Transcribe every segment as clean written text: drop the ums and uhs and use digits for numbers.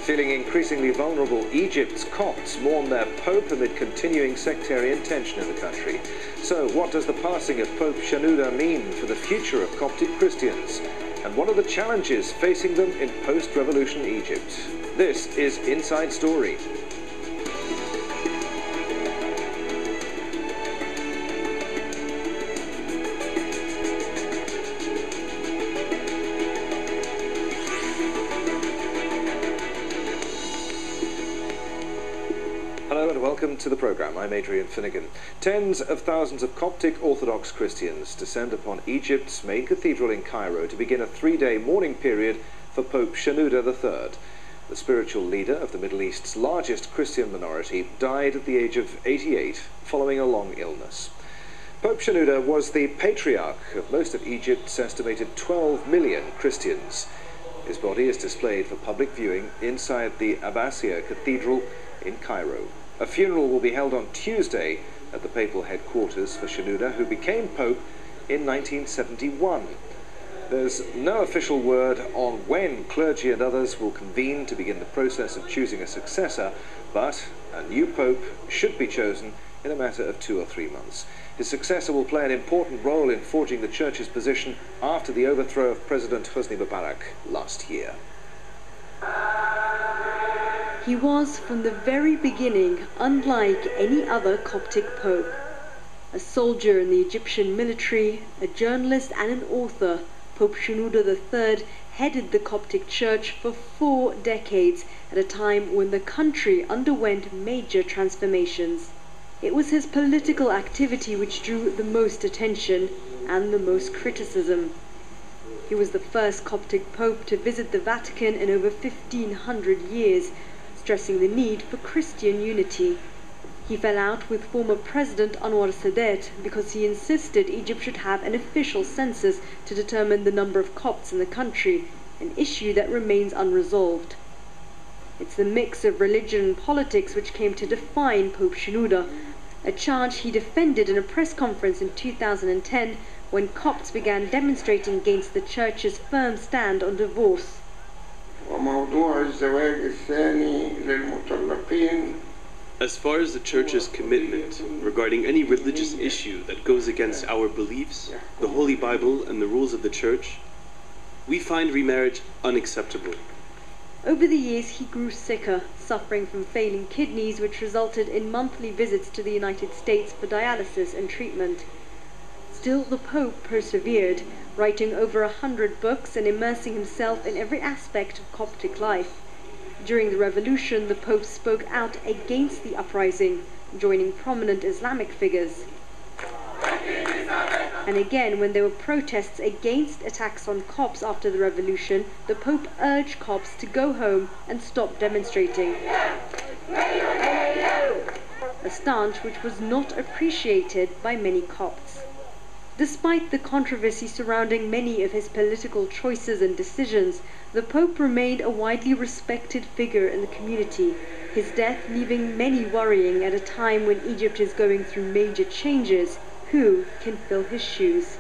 Feeling increasingly vulnerable, Egypt's Copts mourn their Pope amid continuing sectarian tension in the country. So what does the passing of Pope Shenouda mean for the future of Coptic Christians? And what are the challenges facing them in post-revolution Egypt? This is Inside Story. Hello and welcome to the programme. I'm Adrian Finnegan. Tens of thousands of Coptic Orthodox Christians descend upon Egypt's main cathedral in Cairo to begin a three-day mourning period for Pope Shenouda III. The spiritual leader of the Middle East's largest Christian minority died at the age of 88 following a long illness. Pope Shenouda was the patriarch of most of Egypt's estimated 12 million Christians. His body is displayed for public viewing inside the Abbasiyah Cathedral in Cairo. A funeral will be held on Tuesday at the papal headquarters for Shenouda, who became Pope in 1971. There's no official word on when clergy and others will convene to begin the process of choosing a successor, but a new Pope should be chosen in a matter of 2 or 3 months. His successor will play an important role in forging the Church's position after the overthrow of President Hosni Mubarak last year. He was, from the very beginning, unlike any other Coptic pope. A soldier in the Egyptian military, a journalist and an author, Pope Shenouda III headed the Coptic Church for 4 decades at a time when the country underwent major transformations. It was his political activity which drew the most attention and the most criticism. He was the first Coptic pope to visit the Vatican in over 1500 years, stressing the need for Christian unity. He fell out with former President Anwar Sadat because he insisted Egypt should have an official census to determine the number of Copts in the country, an issue that remains unresolved. It's the mix of religion and politics which came to define Pope Shenouda, a charge he defended in a press conference in 2010 when Copts began demonstrating against the Church's firm stand on divorce. As far as the Church's commitment regarding any religious issue that goes against our beliefs, the Holy Bible and the rules of the Church, we find remarriage unacceptable. Over the years he grew sicker, suffering from failing kidneys, which resulted in monthly visits to the United States for dialysis and treatment. Still, the Pope persevered, writing over 100 books and immersing himself in every aspect of Coptic life. During the revolution, the Pope spoke out against the uprising, joining prominent Islamic figures. And again, when there were protests against attacks on Copts after the revolution, the Pope urged Copts to go home and stop demonstrating. A stance which was not appreciated by many Copts. Despite the controversy surrounding many of his political choices and decisions, the Pope remained a widely respected figure in the community, his death leaving many worrying at a time when Egypt is going through major changes. Who can fill his shoes?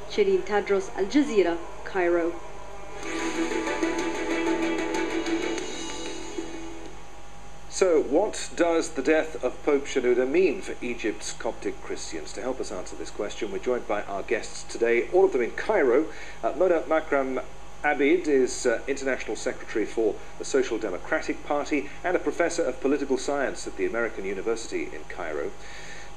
Shireen Tadros, Al Jazeera, Cairo. So what does the death of Pope Shenouda mean for Egypt's Coptic Christians? To help us answer this question, we're joined by our guests today, all of them in Cairo. Mona Makram Abid is International Secretary for the Social Democratic Party and a Professor of Political Science at the American University in Cairo.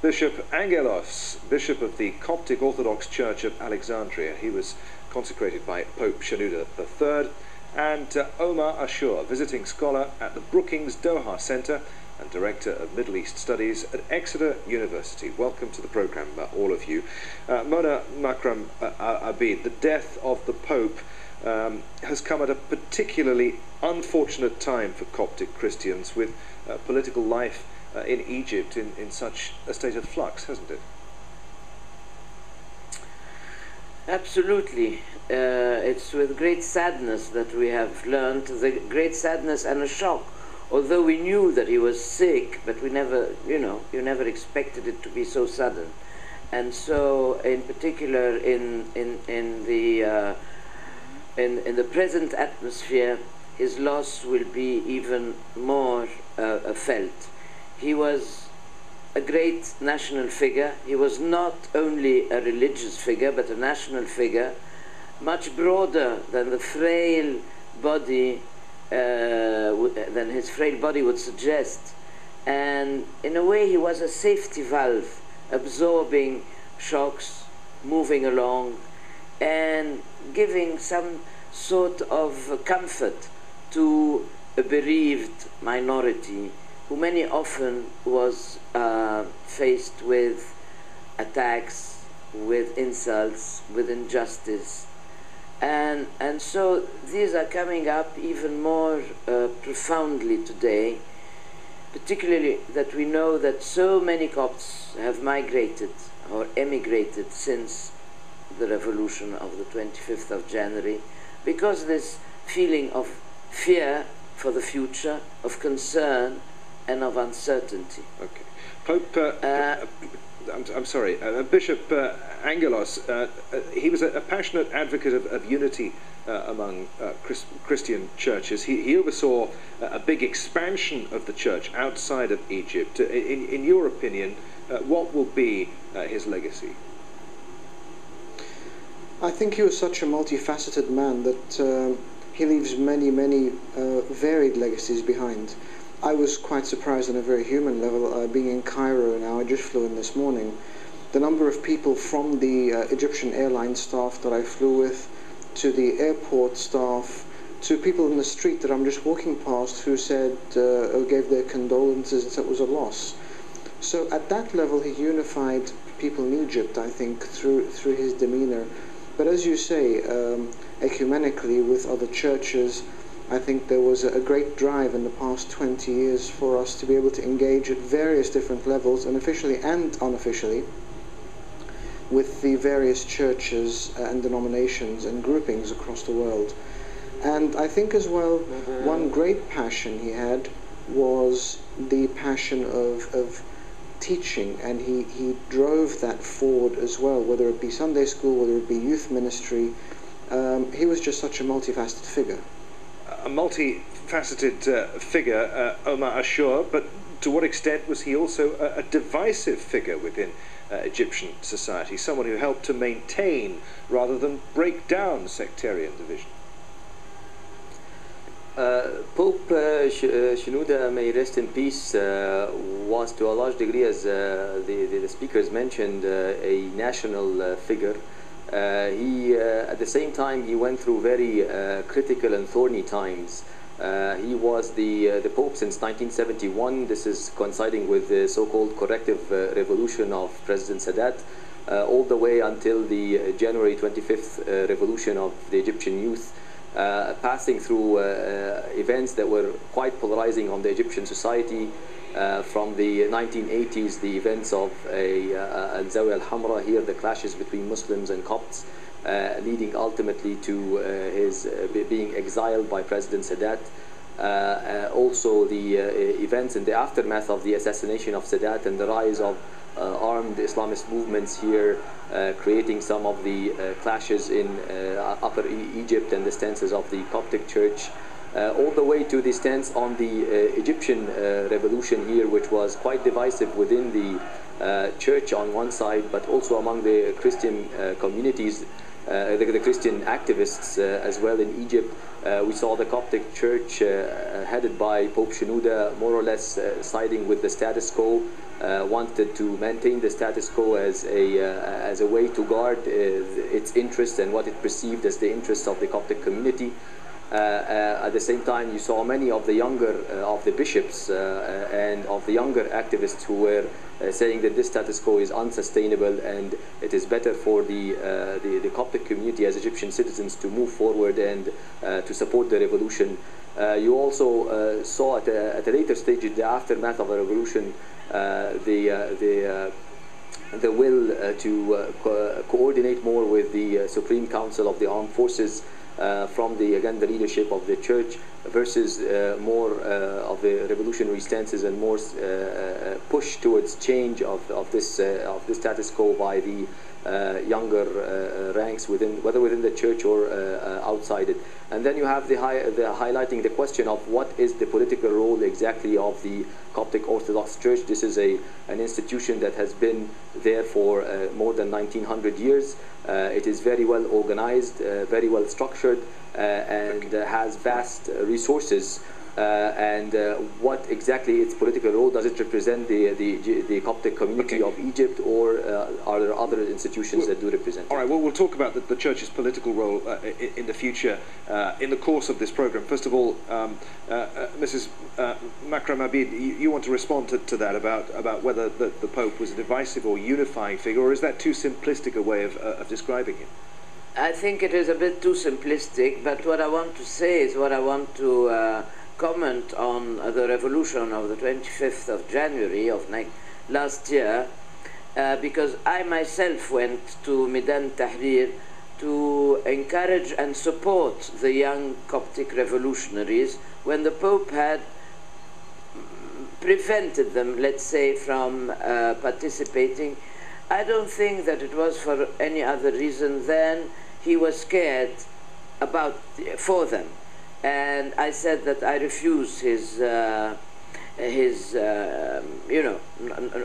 Bishop Angaelos, Bishop of the Coptic Orthodox Church of Alexandria. He was consecrated by Pope Shenouda III. And Omar Ashur, visiting scholar at the Brookings Doha Center and Director of Middle East Studies at Exeter University. Welcome to the program, all of you. Mona Makram Abid, the death of the Pope has come at a particularly unfortunate time for Coptic Christians, with political life in Egypt in such a state of flux, hasn't it? Absolutely. It's with great sadness that we have learned, the great sadness and a shock. Although we knew that he was sick, but we never, you never expected it to be so sudden. And so, in particular, in the present atmosphere, his loss will be even more felt. He was a great national figure. He was not only a religious figure, but a national figure, much broader than the frail body, than his frail body would suggest. And in a way, he was a safety valve, absorbing shocks, moving along, and giving some sort of comfort to a bereaved minority who many often was faced with attacks, with insults, with injustice. And so these are coming up even more profoundly today, particularly that we know that so many Copts have migrated or emigrated since the revolution of the 25th of January, because this feeling of fear for the future, of concern, and of uncertainty. Okay. Pope, I'm sorry, Bishop Angaelos, he was a passionate advocate of unity among Christian churches. He oversaw a big expansion of the church outside of Egypt. In your opinion, what will be his legacy? I think he was such a multifaceted man that he leaves many, many varied legacies behind. I was quite surprised on a very human level, being in Cairo now. I just flew in this morning. The number of people from the Egyptian airline staff that I flew with, to the airport staff, to people in the street that I'm just walking past who said, or gave their condolences and said it was a loss. So at that level, he unified people in Egypt, I think, through his demeanor. But as you say, ecumenically with other churches, I think there was a great drive in the past 20 years for us to be able to engage at various different levels, and officially and unofficially, with the various churches and denominations and groupings across the world. And I think as well, one great passion he had was the passion of teaching, and he drove that forward as well, whether it be Sunday school, whether it be youth ministry. He was just such a multifaceted figure. A multifaceted figure, Omar Ashur, but to what extent was he also a divisive figure within Egyptian society, someone who helped to maintain rather than break down sectarian division? Pope Shenouda, may rest in peace, was to a large degree, as the speakers mentioned, a national figure. At the same time, he went through very critical and thorny times. He was the Pope since 1971. This is coinciding with the so-called corrective revolution of President Sadat, all the way until the January 25th revolution of the Egyptian youth, passing through events that were quite polarizing on the Egyptian society. From the 1980s, the events of Al-Zawiya al-Hamra here, the clashes between Muslims and Copts, leading ultimately to his being exiled by President Sadat. Also the events in the aftermath of the assassination of Sadat and the rise of armed Islamist movements here, creating some of the clashes in Upper Egypt and the stances of the Coptic Church. All the way to the stance on the Egyptian revolution here, which was quite divisive within the church on one side, but also among the Christian communities, the Christian activists as well in Egypt. We saw the Coptic Church headed by Pope Shenouda more or less siding with the status quo, wanted to maintain the status quo as a way to guard its interests and what it perceived as the interests of the Coptic community. At the same time, you saw many of the younger of the bishops and of the younger activists who were saying that this status quo is unsustainable and it is better for the Coptic community as Egyptian citizens to move forward and to support the revolution. You also saw at a later stage, in the aftermath of the revolution, the will to coordinate more with the Supreme Council of the Armed Forces, from the leadership of the church versus more of the revolutionary stances and more push towards change of this status quo by the younger ranks whether within the church or outside it. And then you have the highlighting the question of what is the political role exactly of the Coptic Orthodox Church. This is an institution that has been there for more than 1900 years. It is very well organized, very well structured, and has vast resources. And what exactly its political role? Does it represent the Coptic community of Egypt, or are there other institutions that do represent it? All right, well, we'll talk about the church's political role in the future in the course of this program. First of all, Mrs. Makram Abid, you want to respond to that about whether the Pope was a divisive or unifying figure, or is that too simplistic a way of describing him? I think it is a bit too simplistic, but what I want to say is what I want to comment on the revolution of the 25th of January of last year, because I myself went to Midan Tahrir to encourage and support the young Coptic revolutionaries when the Pope had prevented them, let's say, from participating. I don't think that it was for any other reason than he was scared for them. And I said that I refuse his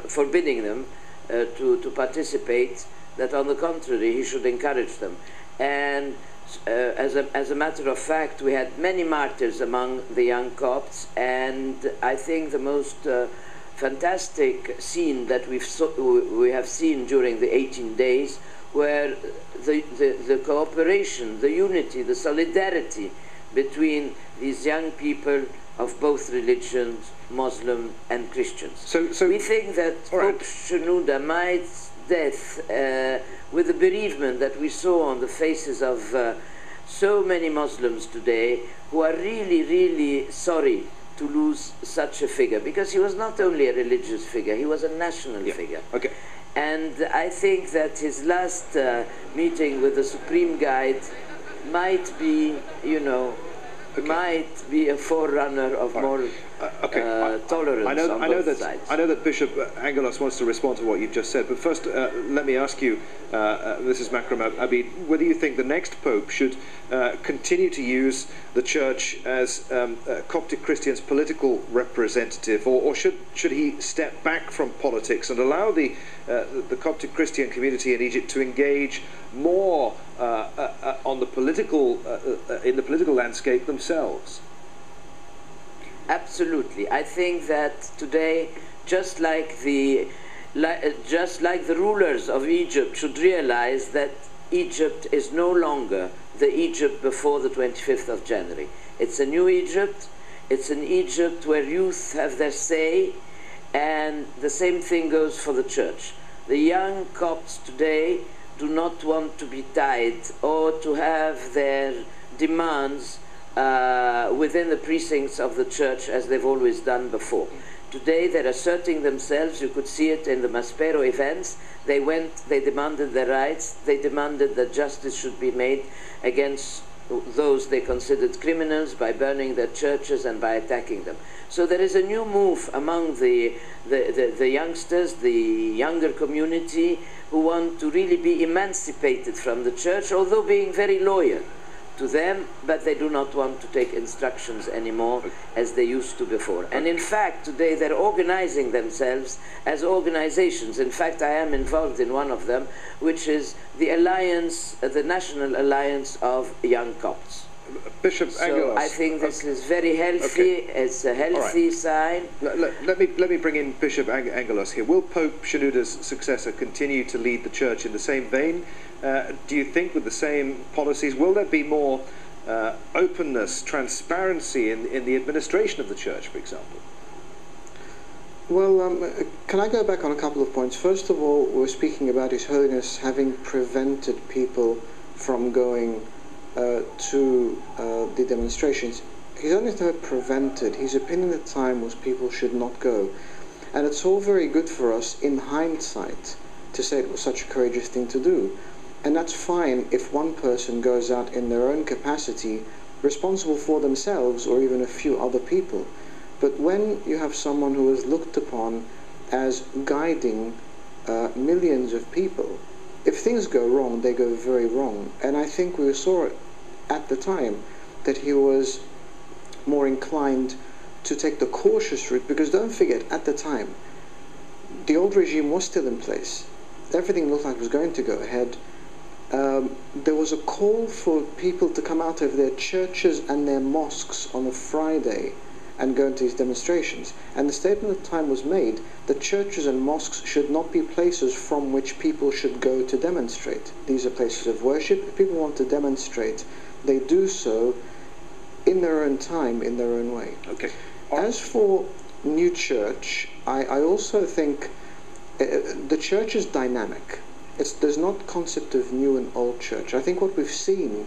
forbidding them to participate, that on the contrary, he should encourage them. And as a matter of fact, we had many martyrs among the young Copts, and I think the most fantastic scene that we have seen during the 18 days, where the cooperation, the unity, the solidarity between these young people of both religions, Muslim and Christians. So we think that Pope Shenouda, Maid's death, with the bereavement that we saw on the faces of so many Muslims today, who are really, really sorry to lose such a figure, because he was not only a religious figure, he was a national figure. Okay. And I think that his last meeting with the Supreme Guide might be, might be a forerunner of more tolerance on both sides. I know that Bishop Angaelos wants to respond to what you've just said, but first let me ask you, Mrs. Makram Abid, whether you think the next Pope should continue to use the Church as Coptic Christians' political representative, or should he step back from politics and allow the Coptic Christian community in Egypt to engage more on the political in the political landscape themselves? Absolutely. I think that today, just like the rulers of Egypt should realize that Egypt is no longer the Egypt before the 25th of January. It's a new Egypt. It's an Egypt where youth have their say, and the same thing goes for the church. The young Copts today do not want to be tied or to have their demands within the precincts of the church as they've always done before. Today they're asserting themselves. You could see it in the Maspero events. They demanded their rights. They demanded that justice should be made against those they considered criminals by burning their churches and by attacking them. So there is a new move among the youngsters, the younger community, who want to really be emancipated from the church, although being very loyal to them, but they do not want to take instructions anymore as they used to before. And in fact, today they're organizing themselves as organizations. In fact, I am involved in one of them, which is the Alliance, the National Alliance of Young Copts. Bishop Angaelos. So I think this is very healthy. It's a healthy sign. Let me bring in Bishop Angaelos here. Will Pope Shenouda's successor continue to lead the church in the same vein? Do you think with the same policies? Will there be more openness, transparency in the administration of the church, for example? Well, can I go back on a couple of points? First of all, we're speaking about His Holiness having prevented people from going to the demonstrations. His Holiness never prevented. His opinion at the time was people should not go. And it's all very good for us in hindsight to say it was such a courageous thing to do. And that's fine if one person goes out in their own capacity, responsible for themselves or even a few other people. But when you have someone who is looked upon as guiding millions of people, if things go wrong, they go very wrong. And I think we saw it at the time that he was more inclined to take the cautious route, because don't forget, at the time, the old regime was still in place. Everything looked like it was going to go ahead. There was a call for people to come out of their churches and their mosques on a Friday and go into these demonstrations. And the statement at the time was made that churches and mosques should not be places from which people should go to demonstrate. These are places of worship. If people want to demonstrate, they do so in their own time, in their own way. Okay. As for new church, I also think the church is dynamic. There's not concept of new and old church. I think what we've seen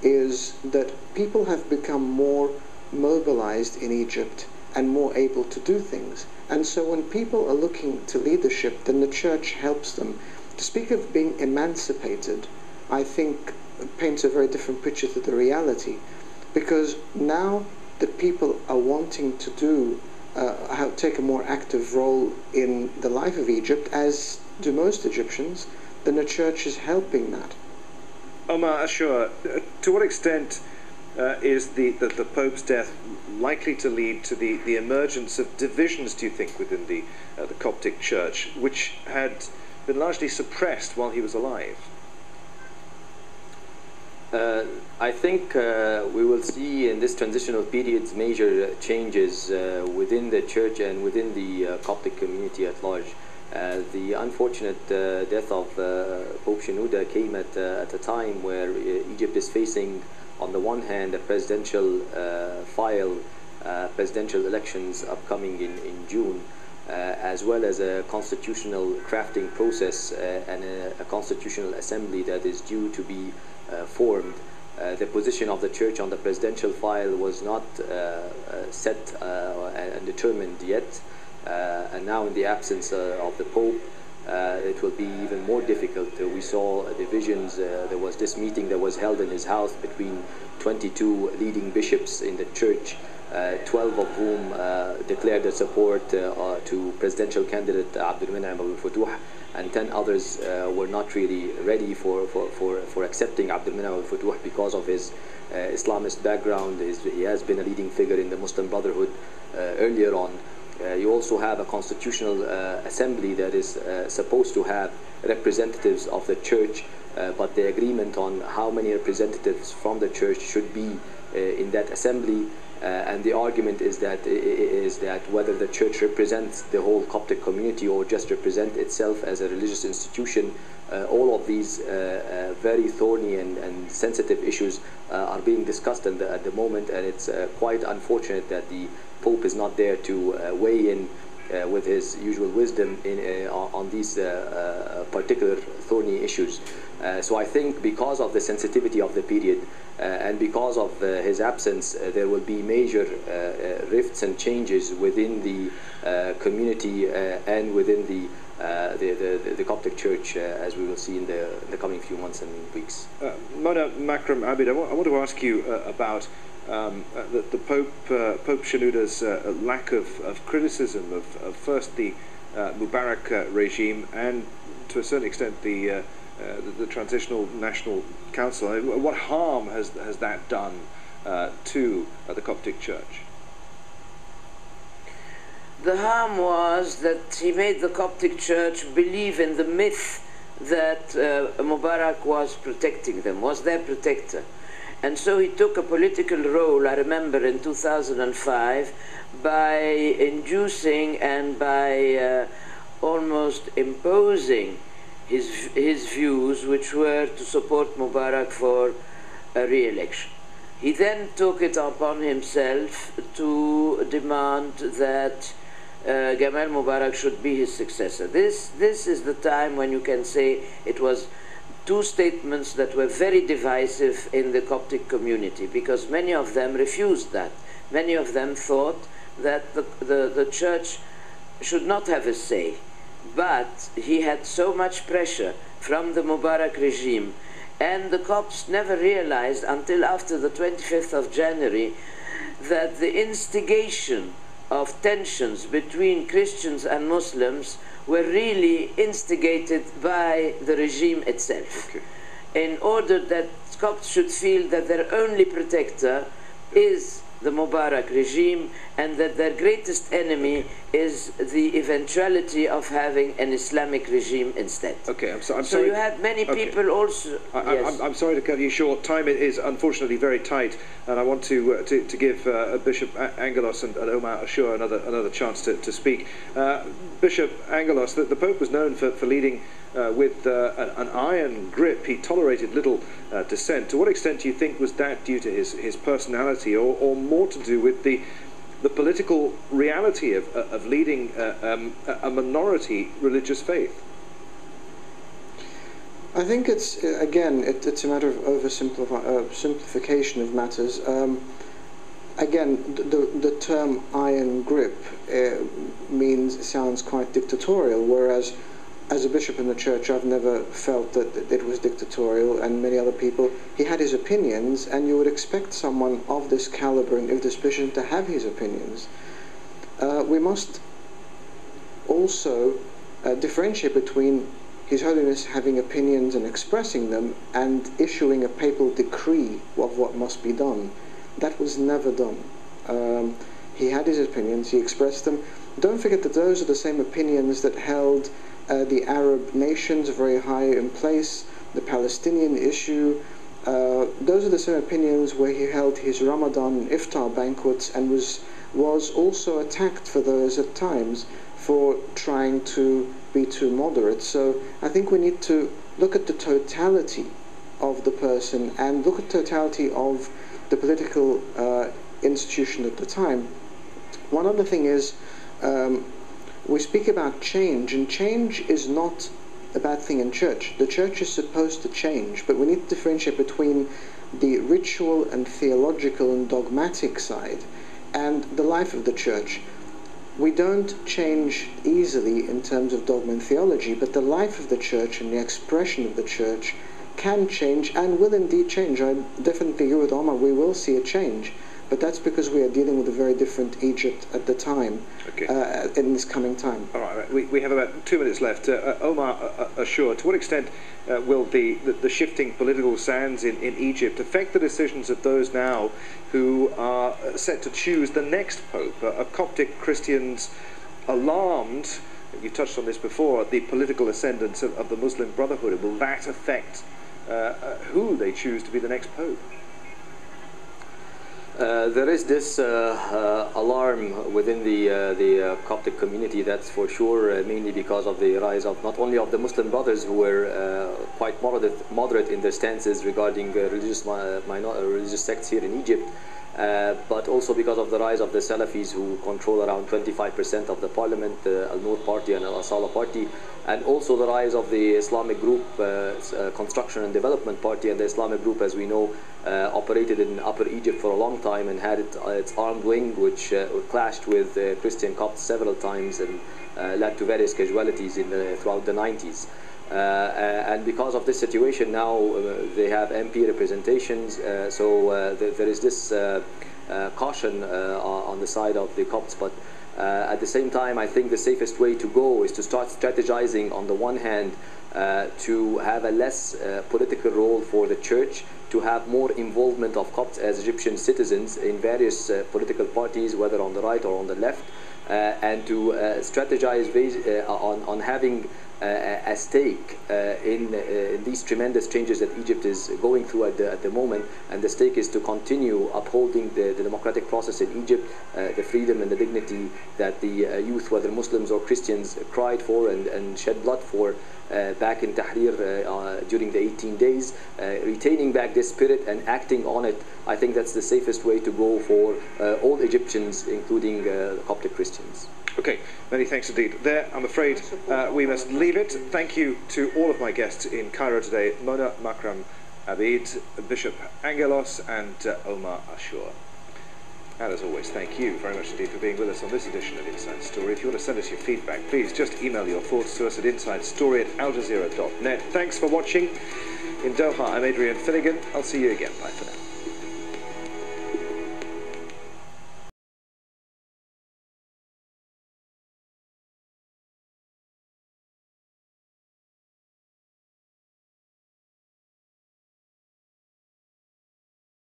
is that people have become more mobilized in Egypt and more able to do things. And so when people are looking to leadership, then the church helps them. To speak of being emancipated, I think paints a very different picture to the reality, because now that people are wanting to take a more active role in the life of Egypt, as do most Egyptians, then the church is helping that. Omar Ashur, to what extent is the Pope's death likely to lead to the emergence of divisions, do you think, within the Coptic Church, which had been largely suppressed while he was alive? I think we will see in this transitional periods major changes within the church and within the Coptic community at large. The unfortunate death of Pope Shenouda came at a time where Egypt is facing, on the one hand, a presidential presidential elections upcoming in June, as well as a constitutional crafting process and a constitutional assembly that is due to be formed. The position of the church on the presidential file was not set and determined yet, and now in the absence of the Pope, it will be even more difficult. We saw divisions. There was this meeting that was held in his house between 22 leading bishops in the church, 12 of whom declared their support to presidential candidate Abdul Menam Al Futuh, and 10 others were not really ready for accepting Abdul Menam Al Futuh because of his Islamist background. He has been a leading figure in the Muslim Brotherhood earlier on. You also have a constitutional assembly that is supposed to have representatives of the church, but the agreement on how many representatives from the church should be in that assembly, and the argument is that whether the church represents the whole Coptic community or just represent itself as a religious institution. All of these very thorny and sensitive issues are being discussed at the moment, and it's quite unfortunate that the Pope is not there to weigh in with his usual wisdom on these particular thorny issues. So I think because of the sensitivity of the period and because of his absence, there will be major rifts and changes within the community and within the Coptic Church, as we will see in the coming few months and weeks. Mona Makram Abid, I want to ask you about the Pope Shenouda's lack of criticism of first the Mubarak regime and to a certain extent the Transitional National Council. What harm has that done to the Coptic Church? The harm was that he made the Coptic Church believe in the myth that Mubarak was protecting them, was their protector. And so he took a political role, I remember in 2005, by inducing and by almost imposing his views, which were to support Mubarak for a re-election. He then took it upon himself to demand that Gamal Mubarak should be his successor. This is the time when you can say it was two statements that were very divisive in the Coptic community, because many of them refused that. Many of them thought that the church should not have a say. But he had so much pressure from the Mubarak regime. And the Copts never realized until after the 25th of January that the instigation of tensions between Christians and Muslims were really instigated by the regime itself. Okay. In order that Copts should feel that their only protector is the Mubarak regime, and that their greatest enemy is the eventuality of having an Islamic regime instead. Okay, I'm sorry. So you had many people also. Yes. I'm sorry to cut you short. Time is unfortunately very tight, and I want to give Bishop Angaelos and Omar Ashur another chance to speak. Bishop Angaelos, the Pope was known for leading with an iron grip. He tolerated little dissent. To what extent do you think was that due to his personality, or more to do with the political reality of leading a minority religious faith? I think it's, again, it's a matter of oversimplification of matters. Again, the term iron grip sounds quite dictatorial, whereas as a bishop in the church, I've never felt that it was dictatorial, and many other people. He had his opinions, and you would expect someone of this caliber and of this position to have his opinions. We must also differentiate between His Holiness having opinions and expressing them, and issuing a papal decree of what must be done. That was never done. He had his opinions, he expressed them. Don't forget that those are the same opinions that held the Arab nations very high in place, the Palestinian issue. Those are the same opinions where he held his Ramadan iftar banquets, and was also attacked for those at times for trying to be too moderate. So I think we need to look at the totality of the person and look at the totality of the political institution at the time. One other thing is, we speak about change, and change is not a bad thing in church. The church is supposed to change, but we need to differentiate between the ritual and theological and dogmatic side and the life of the church. We don't change easily in terms of dogma and theology, but the life of the church and the expression of the church can change and will indeed change. I definitely agree with Omar, we will see a change. But that's because we are dealing with a very different Egypt at the time, okay. In this coming time. All right, we have about 2 minutes left. Omar Ashur, to what extent will the shifting political sands in Egypt affect the decisions of those now who are set to choose the next pope? Are Coptic Christians alarmed, you touched on this before, at the political ascendance of the Muslim Brotherhood? Will that affect who they choose to be the next pope? There is this alarm within the Coptic community, that's for sure, mainly because of the rise of not only of the Muslim Brothers, who were quite moderate in their stances regarding religious sects here in Egypt, but also because of the rise of the Salafis, who control around 25% of the parliament, the Al-Nur party and Al-Asala party, and also the rise of the Islamic group, Construction and Development Party, and the Islamic group, as we know, operated in Upper Egypt for a long time and had its armed wing, which clashed with Christian Copts several times and led to various casualties throughout the 90s. And because of this situation now, they have MP representations, so there is this caution on the side of the Copts. But at the same time, I think the safest way to go is to start strategizing, on the one hand, to have a less political role for the church, to have more involvement of Copts as Egyptian citizens in various political parties, whether on the right or on the left, and to strategize on having a stake in these tremendous changes that Egypt is going through at the moment. And the stake is to continue upholding the democratic process in Egypt, the freedom and the dignity that the youth, whether Muslims or Christians, cried for and shed blood for back in Tahrir during the 18 days, retaining back this spirit and acting on it. I think that's the safest way to go for all Egyptians, including Coptic Christians. Okay, many thanks indeed. There, I'm afraid we must leave it. Thank you to all of my guests in Cairo today, Mona Makram Abid, Bishop Angaelos and Omar Ashur. And as always, thank you very much indeed for being with us on this edition of Inside Story. If you want to send us your feedback, please just email your thoughts to us at insidestory@aljazeera.net. Thanks for watching. In Doha, I'm Adrian Finnegan. I'll see you again. Bye for now.